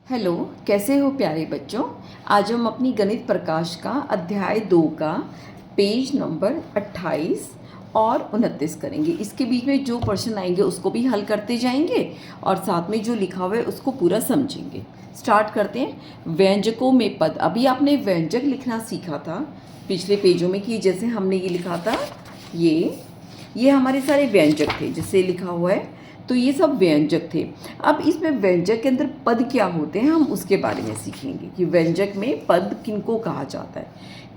Hello, कैसे हो प्यारे बच्चों। आज हम अपनी गणित प्रकाश का अध्याय 2 का पेज नंबर 28 और 29 करेंगे। इसके बीच में जो प्रश्न आएंगे उसको भी हल करते जाएंगे और साथ में जो लिखा हुआ है उसको पूरा समझेंगे। स्टार्ट करते हैं। व्यंजकों में पद। अभी आपने व्यंजक लिखना सीखा था पिछले पेजों में कि जैसे हमने ये लिखा था, ये हमारे सारे व्यंजक थे जैसे लिखा हुआ है, तो ये सब व्यंजक थे। अब इसमें व्यंजक के अंदर पद क्या होते हैं हम उसके बारे में सीखेंगे कि व्यंजक में पद किनको कहा जाता है,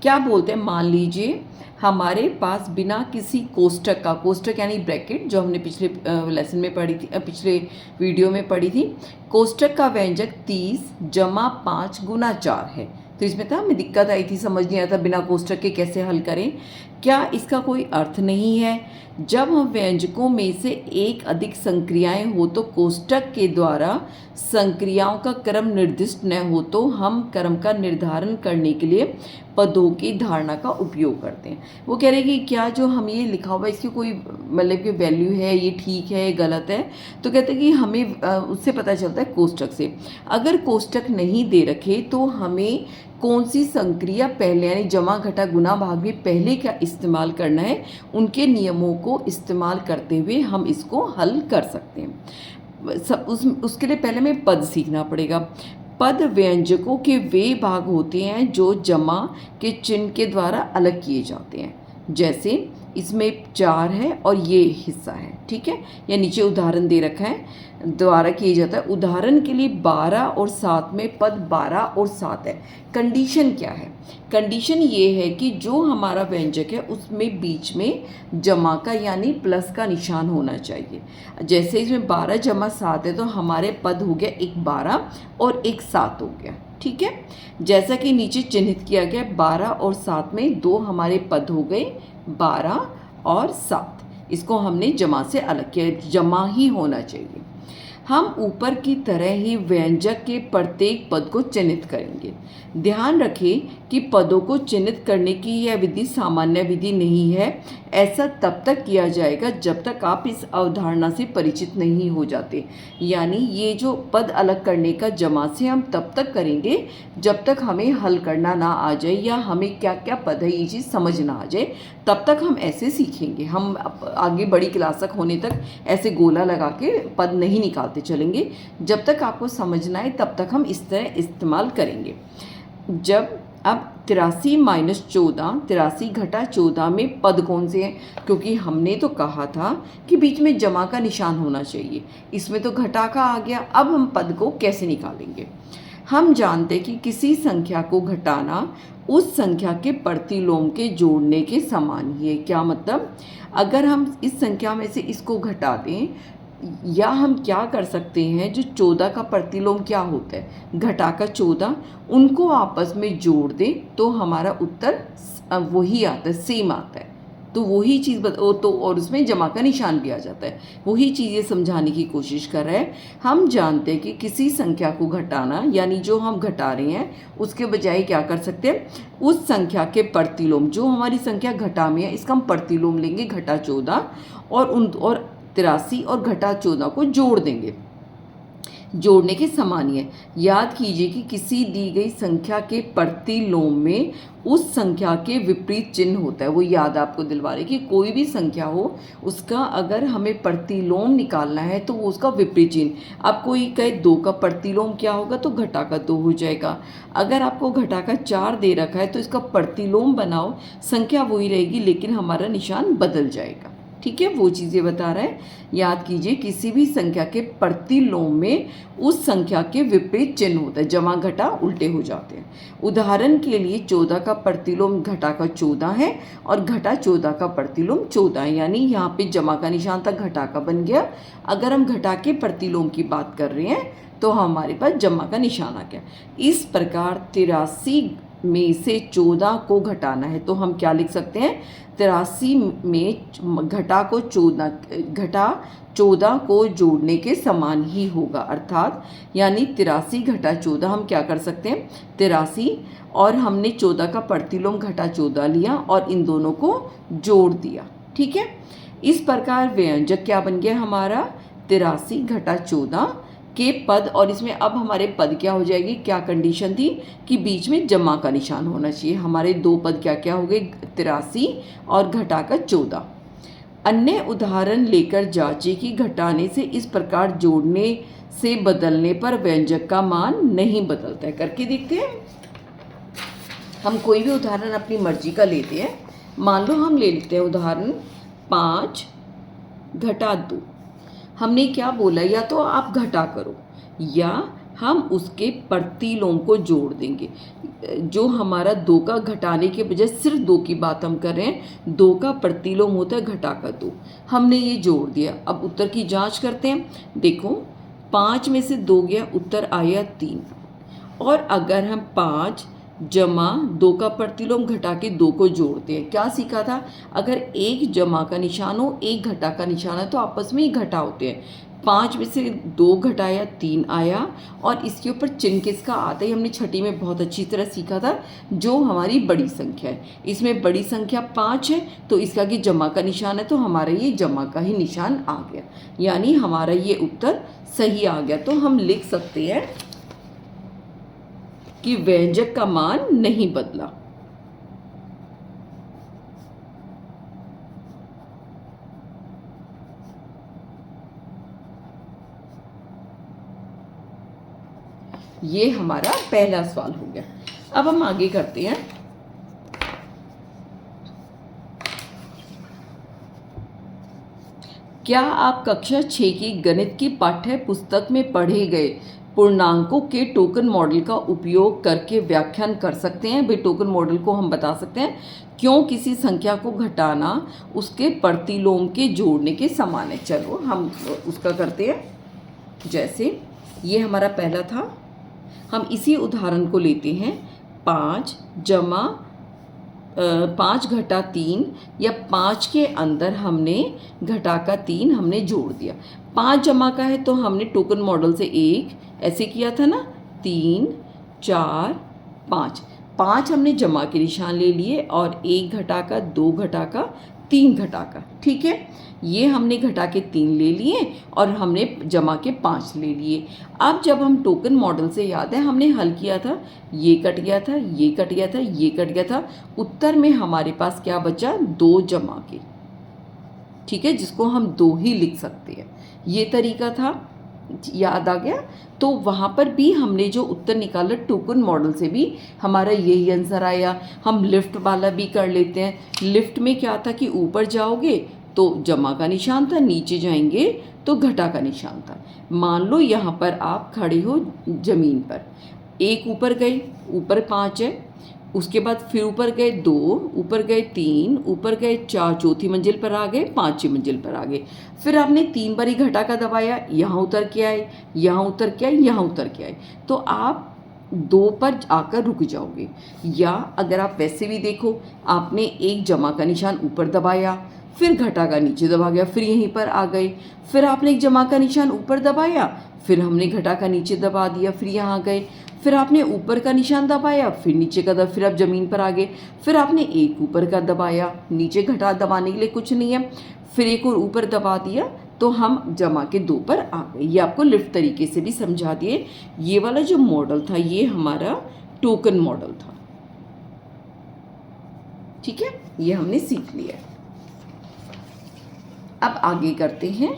क्या बोलते हैं। मान लीजिए हमारे पास बिना किसी कोष्टक का, कोष्टक यानी ब्रैकेट, जो हमने पिछले लेसन में पढ़ी थी, पिछले वीडियो में पढ़ी थी, कोष्टक का व्यंजक 30 जमा 5 गुना 4 है। तो इसमें था हमें दिक्कत आई थी, समझ नहीं आया था बिना कोष्टक के कैसे हल करें। क्या इसका कोई अर्थ नहीं है? जब हम व्यंजकों में से एक अधिक संक्रियाएं हो तो कोष्टक के द्वारा संक्रियाओं का क्रम निर्दिष्ट न हो तो हम क्रम का निर्धारण करने के लिए पदों की धारणा का उपयोग करते हैं। वो कह रहे हैं कि क्या जो हम ये लिखा हुआ है इसकी कोई मतलब कि वैल्यू है, ये ठीक है गलत है? तो कहते हैं कि हमें उससे पता चलता है कोष्टक से। अगर कोष्टक नहीं दे रखे तो हमें कौन सी संक्रिया पहले यानी जमा घटा गुना भाग में पहले क्या इस्तेमाल करना है, उनके नियमों को इस्तेमाल करते हुए हम इसको हल कर सकते हैं। उसके लिए पहले हमें पद सीखना पड़ेगा। पद व्यंजकों के वे भाग होते हैं जो जमा के चिन्ह के द्वारा अलग किए जाते हैं। जैसे इसमें 4 है और ये हिस्सा है, ठीक है। या नीचे उदाहरण दे रखा है, द्वारा किया जाता है। उदाहरण के लिए 12 और 7 में पद 12 और 7 है। कंडीशन क्या है? कंडीशन ये है कि जो हमारा व्यंजक है उसमें बीच में जमा का यानी प्लस का निशान होना चाहिए। जैसे इसमें 12 जमा 7 है तो हमारे पद हो गया एक 12 और एक 7 हो गया, ठीक है। जैसा कि नीचे चिन्हित किया गया 12 और 7 में 2 हमारे पद हो गए 12 और 7। इसको हमने जमा से अलग किया, जमा ही होना चाहिए। हम ऊपर की तरह ही व्यंजक के प्रत्येक पद को चिन्हित करेंगे। ध्यान रखें कि पदों को चिन्हित करने की यह विधि सामान्य विधि नहीं है। ऐसा तब तक किया जाएगा जब तक आप इस अवधारणा से परिचित नहीं हो जाते। यानी ये जो पद अलग करने का जमा से हम तब तक करेंगे जब तक हमें हल करना ना आ जाए या हमें क्या क्या पद है ये चीज़ समझ ना आ जाए, तब तक हम ऐसे सीखेंगे। हम आगे बड़ी क्लास तक होने तक ऐसे गोला लगा के पद नहीं निकालते चलेंगे। जब तक आपको समझना है तब तक हम इस तरह इस्तेमाल करेंगे। जब अब 83 माइनस 14, 83 घटा 14 में पद कौन से हैं? क्योंकि हमने तो कहा था कि बीच में जमा का निशान होना चाहिए, इसमें तो घटा का आ गया। अब हम पद को कैसे निकालेंगे? हम जानते हैं कि किसी संख्या को घटाना उस संख्या के प्रतिलोम के जोड़ने के समान ही है। क्या मतलब? अगर हम इस संख्या में से इसको घटा दें, या हम क्या कर सकते हैं, जो 14 का प्रतिलोम क्या होता है, घटा का 14, उनको आपस में जोड़ दें तो हमारा उत्तर वही आता है, सेम आता है। तो वही चीज़ तो और उसमें जमा का निशान भी आ जाता है। वही चीज़ ये समझाने की कोशिश कर रहे हैं। हम जानते हैं कि किसी संख्या को घटाना यानी जो हम घटा रहे हैं उसके बजाय क्या कर सकते हैं, उस संख्या के प्रतिलोम, जो हमारी संख्या घटा में है इसका हम प्रतिलोम लेंगे घटा 14 और 83 और घटा 14 को जोड़ देंगे। जोड़ने के समान ही है। याद कीजिए कि किसी दी गई संख्या के प्रतिलोम में उस संख्या के विपरीत चिन्ह होता है। वो याद आपको दिलवा रहे कि कोई भी संख्या हो उसका अगर हमें प्रतिलोम निकालना है तो वो उसका विपरीत चिन्ह। अब कोई कहे 2 का प्रतिलोम क्या होगा तो घटा का 2 हो जाएगा। अगर आपको घटा का 4 दे रखा है तो इसका प्रतिलोम बनाओ, संख्या वही रहेगी लेकिन हमारा निशान बदल जाएगा, ठीक है। वो चीज़ें बता रहा है। याद कीजिए किसी भी संख्या के प्रतिलोम में उस संख्या के विपरीत चिन्ह होता है, जमा घटा उल्टे हो जाते हैं। उदाहरण के लिए 14 का प्रतिलोम घटा का 14 है और घटा 14 का प्रतिलोम 14 है, यानी यहाँ पे जमा का निशान था, घटा का बन गया। अगर हम घटा के प्रतिलोम की बात कर रहे हैं तो हमारे पास जमा का निशान आ गया। इस प्रकार 83 में से 14 को घटाना है तो हम क्या लिख सकते हैं, 83 में घटा 14 को जोड़ने के समान ही होगा। अर्थात यानी 83 घटा 14 हम क्या कर सकते हैं, 83 और हमने 14 का प्रतिलोम घटा 14 लिया और इन दोनों को जोड़ दिया, ठीक है। इस प्रकार व्यंजक क्या बन गया हमारा, 83 घटा 14 के पद, और इसमें अब हमारे पद क्या हो जाएगी, क्या कंडीशन थी कि बीच में जमा का निशान होना चाहिए। हमारे दो पद क्या क्या हो गए, 83 और घटाकर 14। अन्य उदाहरण लेकर जांचे कि घटाने से इस प्रकार जोड़ने से बदलने पर व्यंजक का मान नहीं बदलता है। करके देखते हैं। हम कोई भी उदाहरण अपनी मर्जी का लेते हैं। मान लो हम ले लेते हैं उदाहरण 5 घटा 2। हमने क्या बोला, या तो आप घटा करो या हम उसके प्रतिलोम को जोड़ देंगे। जो हमारा 2 का घटाने के बजाय सिर्फ 2 की बात हम कर रहे हैं, 2 का प्रतिलोम होता है घटाकर 2। हमने ये जोड़ दिया। अब उत्तर की जांच करते हैं। देखो 5 में से 2 गया, उत्तर आया 3। और अगर हम 5 जमा 2 का प्रतिलोम घटा के 2 को जोड़ते हैं, क्या सीखा था, अगर एक जमा का निशान हो एक घटा का निशान है तो आपस में ही घटा होते हैं। 5 में से 2 घटाया 3 आया, और इसके ऊपर चिन्ह किसका आता है, हमने छठी में बहुत अच्छी तरह सीखा था, जो हमारी बड़ी संख्या है। इसमें बड़ी संख्या 5 है तो इसका कि जमा का निशान है, तो हमारा ये जमा का ही निशान आ गया, यानी हमारा ये उत्तर सही आ गया। तो हम लिख सकते हैं कि व्यंजक का मान नहीं बदला। ये हमारा पहला सवाल हो गया। अब हम आगे करते हैं। क्या आप कक्षा 6 की गणित की पाठ्य पुस्तक में पढ़े गए पूर्णांकों के टोकन मॉडल का उपयोग करके व्याख्यान कर सकते हैं। भाई टोकन मॉडल को हम बता सकते हैं क्यों किसी संख्या को घटाना उसके प्रतिलोम के जोड़ने के समान है। चलो हम उसका करते हैं। जैसे ये हमारा पहला था, हम इसी उदाहरण को लेते हैं। 5 जमा 5 घटा 3, या 5 के अंदर हमने घटा का 3 हमने जोड़ दिया। 5 जमा का है तो हमने टोकन मॉडल से 1 ऐसे किया था ना, 3 4 5। 5 हमने जमा के निशान ले लिए और 1 घटा का 2 घटा का 3 घटा का, ठीक है। ये हमने घटा के 3 ले लिए और हमने जमा के 5 ले लिए। अब जब हम टोकन मॉडल से, याद है हमने हल किया था, ये कट गया था, ये कट गया था, ये कट गया था, उत्तर में हमारे पास क्या बचा, 2 जमा के, ठीक है, जिसको हम 2 ही लिख सकते हैं। ये तरीका था, याद आ गया। तो वहाँ पर भी हमने जो उत्तर निकाला टोकन मॉडल से भी हमारा यही आंसर आया। हम लिफ्ट वाला भी कर लेते हैं। लिफ्ट में क्या था कि ऊपर जाओगे तो जमा का निशान था, नीचे जाएंगे तो घटा का निशान था। मान लो यहाँ पर आप खड़े हो ज़मीन पर, एक ऊपर गए, ऊपर 5 है, उसके बाद फिर ऊपर गए 2, ऊपर गए 3, ऊपर गए 4, चौथी मंजिल पर आ गए, 5वीं मंजिल पर आ गए। फिर आपने 3 बारी घटा का दबाया, यहाँ उतर के आए, यहाँ उतर के आए, यहाँ उतर के आए, तो आप 2 पर आकर रुक जाओगे। या अगर आप वैसे भी देखो, आपने एक जमा का निशान ऊपर दबाया, फिर घटा का नीचे दबा गया, फिर यहीं पर आ गए, फिर आपने एक जमा का निशान ऊपर दबाया, फिर हमने घटा का नीचे दबा दिया, फिर यहाँ गए, फिर आपने ऊपर का निशान दबाया, फिर नीचे का फिर आप ज़मीन पर आ गए, फिर आपने एक ऊपर का दबाया, नीचे घटा दबाने के लिए कुछ नहीं है, फिर एक और ऊपर दबा दिया, तो हम जमा के 2 पर आ गए। ये आपको लिफ्ट तरीके से भी समझा दिए। ये वाला जो मॉडल था ये हमारा टोकन मॉडल था, ठीक है, ये हमने सीख लिया। अब आगे करते हैं।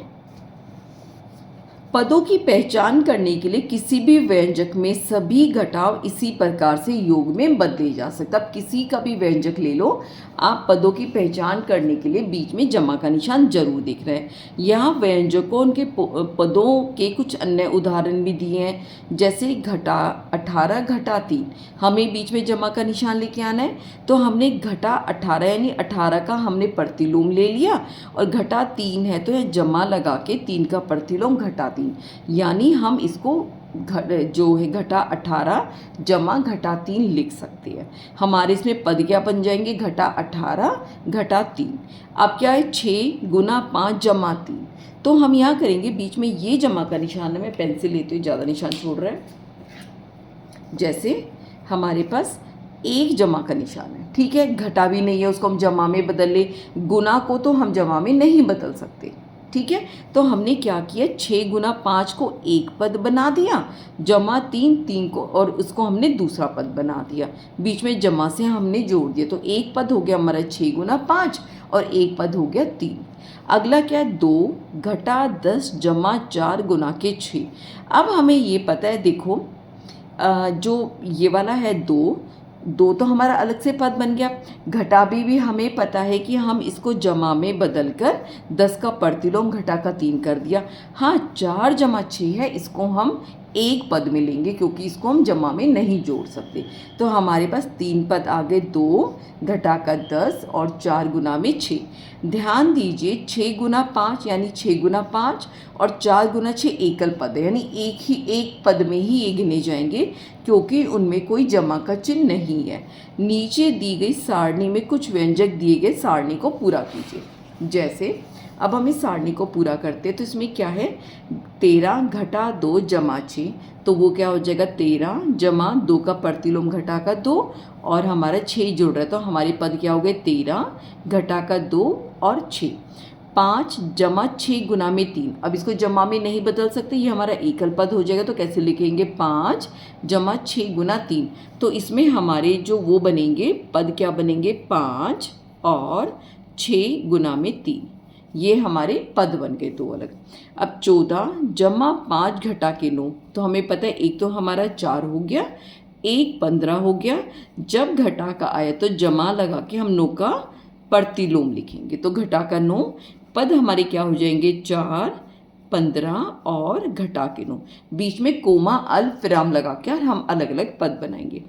पदों की पहचान करने के लिए किसी भी व्यंजक में सभी घटाव इसी प्रकार से योग में बदले जा सकते। अब किसी का भी व्यंजक ले लो, आप पदों की पहचान करने के लिए बीच में जमा का निशान जरूर दिख रहा है। यहाँ व्यंजकों के पदों के कुछ अन्य उदाहरण भी दिए हैं, जैसे घटा 18 घटा 3, हमें बीच में जमा का निशान लेके आना है, तो हमने घटा 18 यानी 18 का हमने प्रतिलोम ले लिया, और घटा 3 है तो यह जमा लगा के 3 का प्रतिलोम घटा 3, यानी हम इसको जो है घटा 18 जमा घटा 3 लिख सकते हैं। हमारे इसमें पद क्या बन जाएंगे, घटा 18 घटा 3। अब क्या है, 6 गुना 5 जमा 3, तो हम यहाँ करेंगे बीच में ये जमा का निशान है, मैं पेंसिल लेती हूँ, ज़्यादा निशान छोड़ रहा है। जैसे हमारे पास एक जमा का निशान है, ठीक है, घटा भी नहीं है, उसको हम जमा में बदल ले। गुना को तो हम जमा में नहीं बदल सकते, ठीक है। तो हमने क्या किया, 6 गुना 5 को एक पद बना दिया, जमा 3 को और उसको हमने दूसरा पद बना दिया, बीच में जमा से हमने जोड़ दिया। तो एक पद हो गया हमारा 6 गुना 5 और एक पद हो गया 3। अगला क्या है, 2 घटा 10 जमा 4 गुना के 6। अब हमें ये पता है, देखो जो ये वाला है 2 तो हमारा अलग से पद बन गया। घटा भी हमें पता है कि हम इसको जमा में बदल कर 10 का प्रतिलोम घटा का 3 कर दिया। हाँ, 4 जमा 6 है, इसको हम एक पद में लेंगे क्योंकि इसको हम जमा में नहीं जोड़ सकते। तो हमारे पास 3 पद आ गए, 2 घटा का 10 और 4 गुना में 6। ध्यान दीजिए 6 गुना 5 यानी 6 गुना 5 और 4 गुना 6 एकल पद है, यानी एक पद में ही ये गिने जाएंगे क्योंकि उनमें कोई जमा का चिन्ह नहीं है। नीचे दी गई सारणी में कुछ व्यंजक दिए गए, सारणी को पूरा कीजिए। जैसे अब हम इस सारणी को पूरा करते हैं तो इसमें क्या है, 13 घटा 2 जमा 6, तो वो क्या हो जाएगा 13 जमा 2 का प्रतिलोम घटा का 2 और हमारा 6 जुड़ रहा है, तो हमारे पद क्या हो गए 13 घटा का 2 और 6। 5 जमा 6 गुना में 3, अब इसको जमा में नहीं बदल सकते, ये हमारा एकल पद हो जाएगा, तो कैसे लिखेंगे 5 जमा 6 गुना 3। तो इसमें हमारे जो वो बनेंगे पद क्या बनेंगे 5 और 6 गुना में 3, ये हमारे पद बन गए 2 अलग। अब 14 जमा 5 घटा के 9, तो हमें पता है एक तो हमारा 4 हो गया, एक 15 हो गया। जब घटा का आया तो जमा लगा के हम 9 का प्रतिलोम लिखेंगे, तो घटा का 9 पद हमारे क्या हो जाएंगे 4 15 और घटा के 9, बीच में कोमा अल्प विराम लगा के और हम अलग अलग पद बनाएंगे।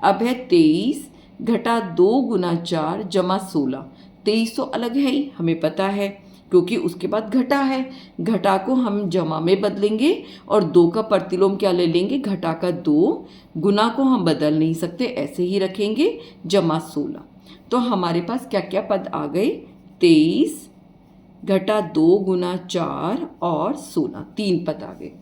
अब है 23 घटा 2 गुना 4 जमा 16, 23 तो अलग है ही, हमें पता है क्योंकि उसके बाद घटा है, घटा को हम जमा में बदलेंगे और 2 का प्रतिलोम क्या ले लेंगे घटा का 2, गुना को हम बदल नहीं सकते, ऐसे ही रखेंगे जमा 16। तो हमारे पास क्या क्या पद आ गए, 23 घटा 2 गुना 4 और 16, 3 पद आ गए।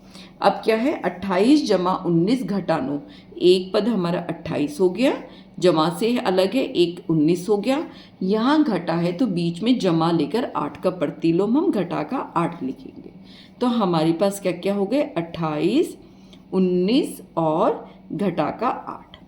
अब क्या है 28 जमा 19 घटा 9, एक पद हमारा 28 हो गया, जमा से अलग है, एक 19 हो गया। यहाँ घटा है तो बीच में जमा लेकर 8 का प्रतिलोम हम घटा का 8 लिखेंगे। तो हमारे पास क्या क्या हो गए 28 19 और घटा का 8,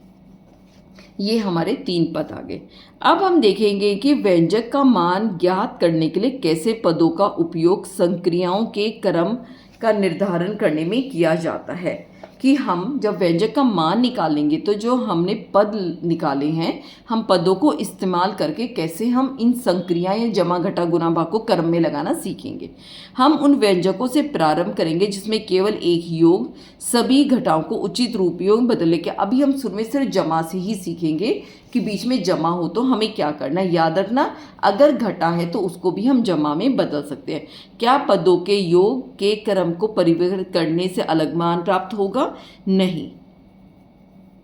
ये हमारे 3 पद आ गए। अब हम देखेंगे कि व्यंजक का मान ज्ञात करने के लिए कैसे पदों का उपयोग संक्रियाओं के क्रम का निर्धारण करने में किया जाता है। कि हम जब व्यंजक का मान निकालेंगे तो जो हमने पद निकाले हैं, हम पदों को इस्तेमाल करके कैसे हम इन संक्रिया या जमा घटा गुणा भाग को क्रम में लगाना सीखेंगे। हम उन व्यंजकों से प्रारंभ करेंगे जिसमें केवल एक योग सभी घटाओं को उचित रूप योग बदलने के। अभी हम शुरू में सिर्फ जमा से ही सीखेंगे कि बीच में जमा हो तो हमें क्या करना है। याद रखना, अगर घटा है तो उसको भी हम जमा में बदल सकते हैं। क्या पदों के योग के क्रम को परिवर्तित करने से अलग मान प्राप्त होगा? नहीं।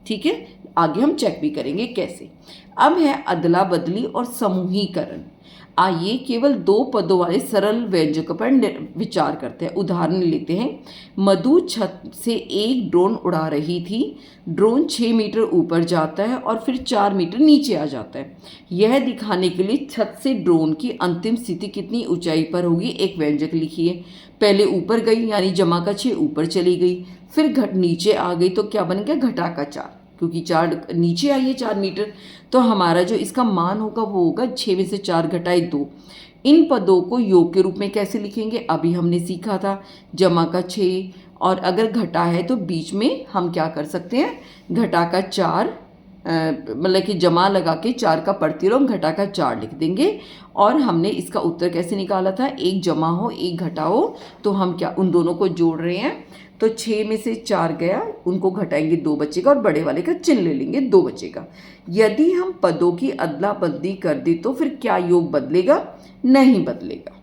ठीक है, आगे हम चेक भी करेंगे कैसे। अब है अदला बदली और समूहीकरण। आइए केवल 2 पदों वाले सरल व्यंजकों पर विचार करते हैं। उदाहरण लेते हैं। मधु छत से एक ड्रोन उड़ा रही थी। ड्रोन 6 मीटर ऊपर जाता है और फिर 4 मीटर नीचे आ जाता है। यह दिखाने के लिए छत से ड्रोन की अंतिम स्थिति कितनी ऊंचाई पर होगी, एक व्यंजक लिखिए। पहले ऊपर गई यानी जमा का 6 ऊपर चली गई, फिर नीचे आ गई तो क्या बन गया घटा का 4, क्योंकि 4 नीचे आई है 4 मीटर। तो हमारा जो इसका मान होगा वो होगा 6 में से 4 घटाए 2। इन पदों को योग के रूप में कैसे लिखेंगे, अभी हमने सीखा था। जमा का 6 और अगर घटा है तो बीच में हम क्या कर सकते हैं, घटा का 4 मतलब कि जमा लगा के 4 का प्रतिलोम घटा का 4 लिख देंगे। और हमने इसका उत्तर कैसे निकाला था, एक जमा हो एक घटा हो, तो हम क्या उन दोनों को जोड़ रहे हैं। तो 6 में से 4 गया, उनको घटाएंगे 2 बचेगा और बड़े वाले का चिन्ह ले लेंगे 2 बचेगा। यदि हम पदों की अदला बदली कर दें तो फिर क्या योग बदलेगा? नहीं बदलेगा।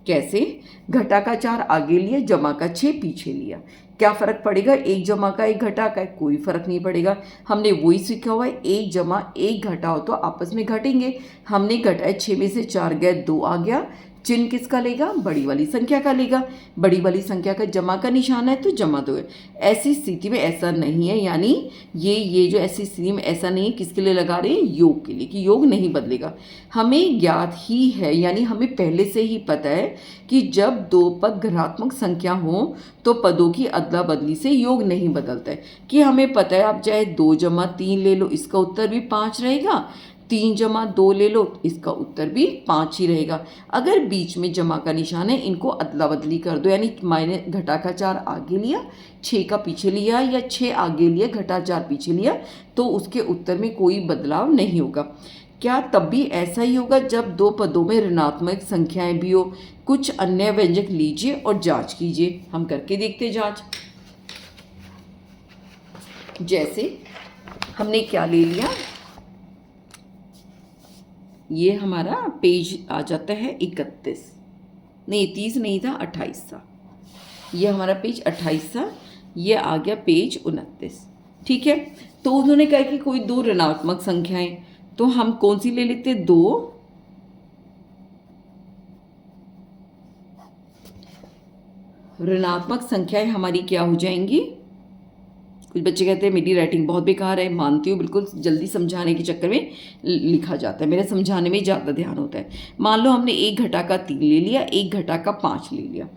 कैसे? घटा का 4 आगे लिया, जमा का 6 पीछे लिया। क्या फ़र्क पड़ेगा? एक जमा का एक घटा का, कोई फ़र्क नहीं पड़ेगा। हमने वही सीखा हुआ है, एक जमा एक घटा हो तो आपस में घटेंगे। हमने घटाए 6 में से 4 गए 2 आ गया, चिन्ह किसका लेगा, बड़ी वाली संख्या का लेगा। बड़ी वाली संख्या का जमा का निशान है तो जमा दो है। ऐसी स्थिति में ऐसा नहीं है, यानी ये जो ऐसी स्थिति में ऐसा नहीं है, किसके लिए लगा रहे हैं, योग के लिए, कि योग नहीं बदलेगा। हमें ज्ञात ही है, यानी हमें पहले से ही पता है कि जब दो पद घनात्मक संख्या हो तो पदों की अदला बदली से योग नहीं बदलता है। कि हमें पता है, आप चाहे 2 जमा 3 ले लो, इसका उत्तर भी 5 रहेगा। 3 जमा 2 ले लो, इसका उत्तर भी 5 ही रहेगा। अगर बीच में जमा का निशान है, इनको अदला बदली कर दो, यानी माइनस घटा का 4 आगे लिया, 6 का पीछे लिया, या 6 आगे लिया, घटा 4 पीछे लिया, तो उसके उत्तर में कोई बदलाव नहीं होगा। क्या तब भी ऐसा ही होगा जब दो पदों में ऋणात्मक संख्याएं भी हो? कुछ अन्य व्यंजक लीजिए और जांच कीजिए। हम करके देखते जांच। जैसे हमने क्या ले लिया, ये हमारा पेज आ जाता है 31, नहीं 30 नहीं था, 28 था। ये हमारा पेज 28 था, ये आ गया पेज 29। ठीक है, तो उन्होंने कहा कि कोई 2 ऋणात्मक संख्याएं, तो हम कौन सी ले लेते, 2 ऋणात्मक संख्याएं हमारी क्या हो जाएंगी। कुछ बच्चे कहते हैं मेरी राइटिंग बहुत बेकार है, मानती हूँ, बिल्कुल जल्दी समझाने के चक्कर में लिखा जाता है, मेरे समझाने में ज़्यादा ध्यान होता है। मान लो हमने 1 घटा का 3 ले लिया, 1 घटा का 5 ले लिया,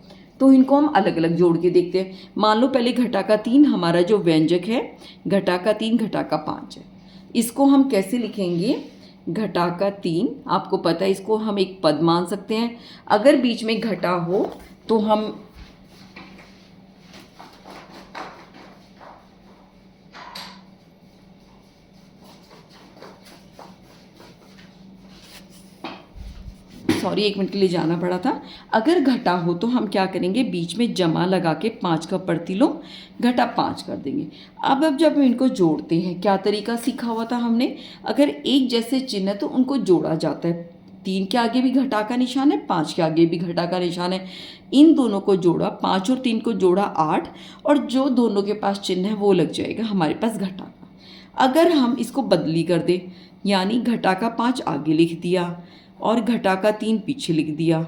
तो इनको हम अलग अलग जोड़ के देखते हैं। मान लो पहले घटा का 3 हमारा जो व्यंजक है, घटा का 3 घटा का 5 है। इसको हम कैसे लिखेंगे, घटा का 3, आपको पता है इसको हम एक पद मान सकते हैं। अगर बीच में घटा हो तो हम सॉरी 1 मिनट के लिए जाना पड़ा था। अगर घटा हो तो हम क्या करेंगे, बीच में जमा लगा के 5 का प्रतिलोम घटा 5 कर देंगे। अब जब हम इनको जोड़ते हैं, क्या तरीका सीखा हुआ था हमने, अगर एक जैसे चिन्ह है तो उनको जोड़ा जाता है। 3 के आगे भी घटा का निशान है, 5 के आगे भी घटा का निशान है, इन दोनों को जोड़ा, 5 और 3 को जोड़ा 8, और जो दोनों के पास चिन्ह है वो लग जाएगा हमारे पास घटा का। अगर हम इसको बदली कर दें, यानी घटा का 5 आगे लिख दिया और घटा का 3 पीछे लिख दिया,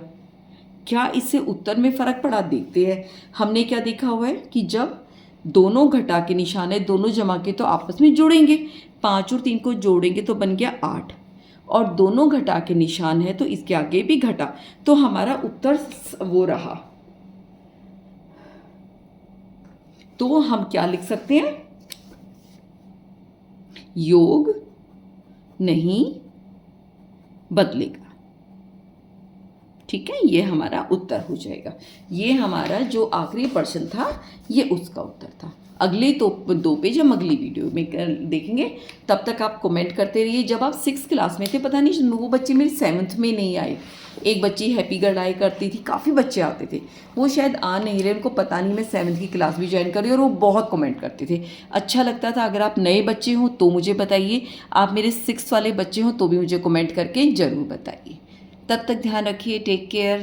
क्या इससे उत्तर में फ़र्क पड़ा, देखते हैं। हमने क्या देखा हुआ है कि जब दोनों घटा के निशान है, दोनों जमा के तो आपस में जोड़ेंगे, 5 और 3 को जोड़ेंगे तो बन गया 8, और दोनों घटा के निशान है तो इसके आगे भी घटा, तो हमारा उत्तर वो रहा। तो हम क्या लिख सकते हैं, योग नहीं बदलेगा। ठीक है, ये हमारा उत्तर हो जाएगा। ये हमारा जो आखिरी प्रश्न था ये उसका उत्तर था। अगले तो 2 पेज हम अगली वीडियो में देखेंगे। तब तक आप कमेंट करते रहिए। जब आप 6th क्लास में थे, पता नहीं वो बच्चे मेरे 7th में नहीं आए। एक बच्ची हैप्पी गर्ल आया करती थी, काफ़ी बच्चे आते थे, वो शायद आ नहीं रहे, उनको पता नहीं मैं 7th की क्लास भी ज्वाइन करी, और वो बहुत कमेंट करते थे, अच्छा लगता था। अगर आप नए बच्चे हों तो मुझे बताइए, आप मेरे 6th वाले बच्चे हों तो भी मुझे कमेंट करके ज़रूर बताइए। तब तक ध्यान रखिए, टेक केयर।